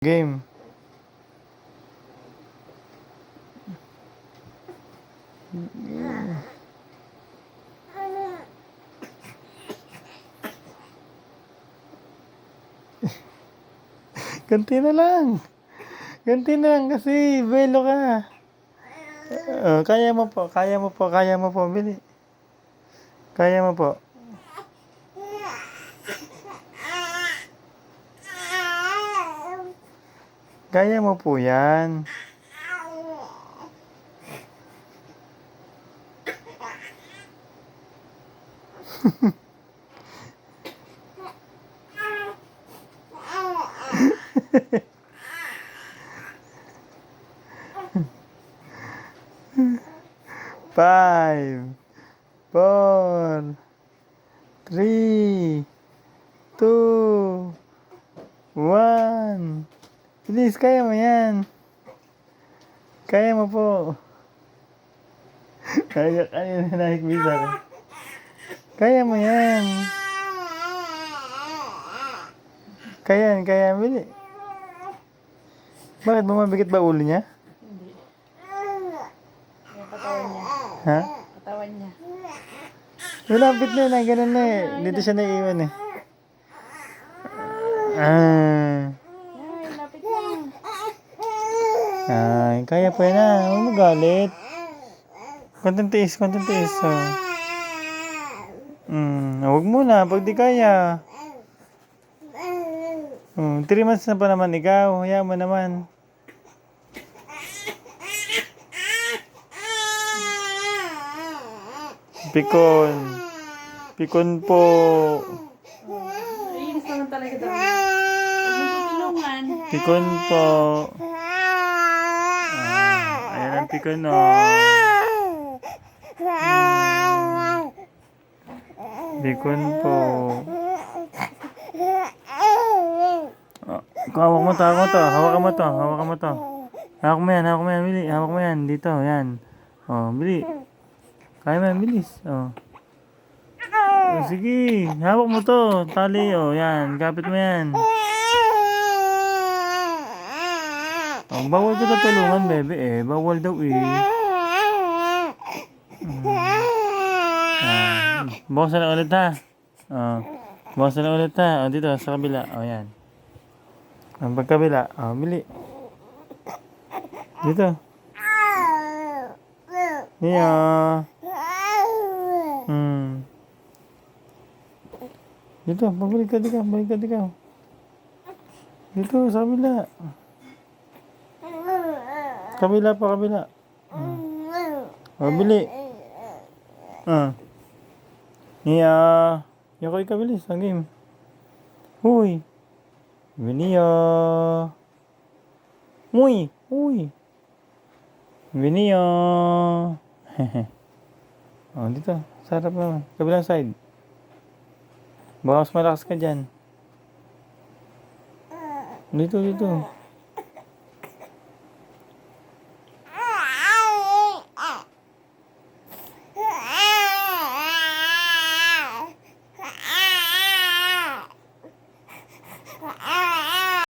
Game. Ganti na lang. Ganti na lang kasi belo ka. Kaya mo po, kaya mo po, kaya mo po, bili. Kaya mo po. Kaya mo po yan. Five, four, three, two, one. Bilis, kaya mo yan. Kaya mo po. Kaya kanina nakikita ka. Kaya mo yan. Kaya, bili. Bakit bumabigat ba ulo niya? Hindi. Yung katawan niya. Ha? Katawan niya. Malapit na yun, ganun na eh. Dito siya naiiwan eh. Ah. Ay, lapit na. Ay, kaya po yan ah. Huwag mo galit. Konting tiis. Oh. Huwag muna, pag di kaya. 3 months na pa naman ikaw. Hayaan mo naman. Pikon. Pikon po. Iinis naman talaga daw. Huwag mo tutulungan. Pikon po. Ayan ang pikon oh. Pikon po. Hawak mo to. Hawakan mo to. Hawak mo yan, bili. Hawak mo yan, dito, yan. Oh, bili. Kaya mo yan, bilis. Oh. Sige, hawak mo to. Tali, oh, yan. Kapit mo yan. Oh, bawal ko tulungan, bebe, eh. Bawal daw, eh. Bukasan na ulit, ha. Bukasan na ulit, ha. Oh, dito, sa kabila. Oh, yan. Ang pagkabila. Oh, bili. Dito. Niya. Dito, balik ka. Dito, sa kabila. Kabila. Oh, bili. Niya. Yung ko'y kabilis, ang game. Huy. Viniya. Uy. Viniya. Oh, dito. Sarap naman. Kabilang side. Baka mas malakas ka dyan. Dito.